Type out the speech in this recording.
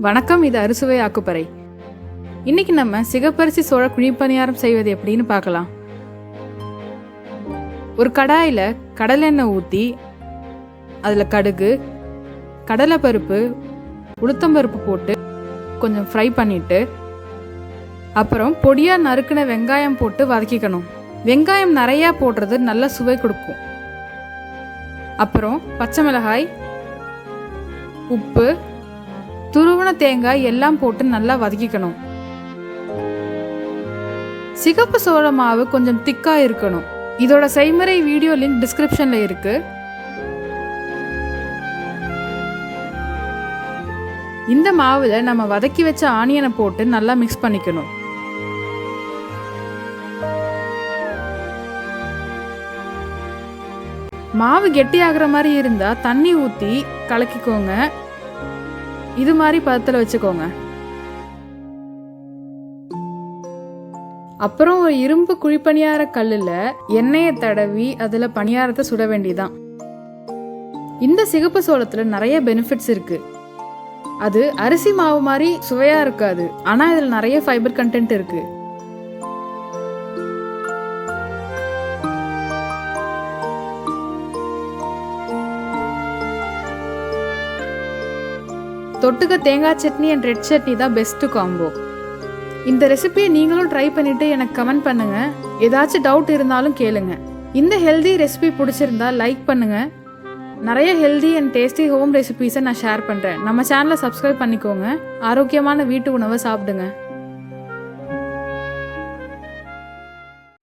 வணக்கம், இது அறுசுவை ஆக்குப்பறை. இன்னைக்கு நம்ம சிகப்பரிசி சோள குழி பணியாரம் செய்வது எப்படின்னு பார்க்கலாம். ஒரு கடாயில் கடலெண்ணெய் ஊற்றி அதில் கடுகு, கடலைப்பருப்பு, உளுத்தம்பருப்பு போட்டு கொஞ்சம் ஃப்ரை பண்ணிட்டு அப்புறம் பொடியாக நறுக்கின வெங்காயம் போட்டு வதக்கிக்கணும். வெங்காயம் நிறையா போடுறது நல்ல சுவை கொடுக்கும். அப்புறம் பச்சை மிளகாய், உப்பு, துருவன தேங்காய் எல்லாம் போட்டு நல்லா வதக்கிக்கணும். சிகப்பு சோள மாவு கொஞ்சம் திக்கா இருக்கணும். இதோட செய்முறை வீடியோ லிங்க் டிஸ்கிரிப்ஷன்ல இருக்கு. இந்த மாவுல நம்ம வதக்கி வச்ச ஆனியனை போட்டு நல்லா மிக்ஸ் பண்ணிக்கணும். மாவு கெட்டியாகிற மாதிரி இருந்தா தண்ணி ஊற்றி கலக்கிக்கோங்க. இது மாதிரி பதத்தில் வச்சுக்கோங்க. அப்புறம் ஒரு இரும்பு குழிப்பணியார கல்லில் எண்ணெயை தடவி அதில் பணியாரத்தை சுட வேண்டியதான். இந்த சிகப்பு சோளத்தில் நிறைய பெனிஃபிட்ஸ் இருக்கு. அது அரிசி மாவு மாதிரி சுவையா இருக்காது, ஆனா இதில் நிறைய ஃபைபர் கண்டென்ட் இருக்கு. தொட்டுக்க தேங்காய் சட்னி அண்ட் ரெட் சட்னி தான் பெஸ்ட் காம்போ. இந்த ரெசிபியை நீங்களும் ட்ரை பண்ணிட்டு எனக்கு கமெண்ட் பண்ணுங்க. ஏதாச்சும் டவுட் இருந்தாலும் கேளுங்க. இந்த ஹெல்தி ரெசிபி பிடிச்சிருந்தா லைக் பண்ணுங்க. நிறைய ஹெல்தி அண்ட் டேஸ்டி ஹோம் ரெசிபிஸை நான் ஷேர் பண்ணுறேன். நம்ம சேனலை சப்ஸ்கிரைப் பண்ணிக்கோங்க. ஆரோக்கியமான வீட்டு உணவை சாப்பிடுங்க.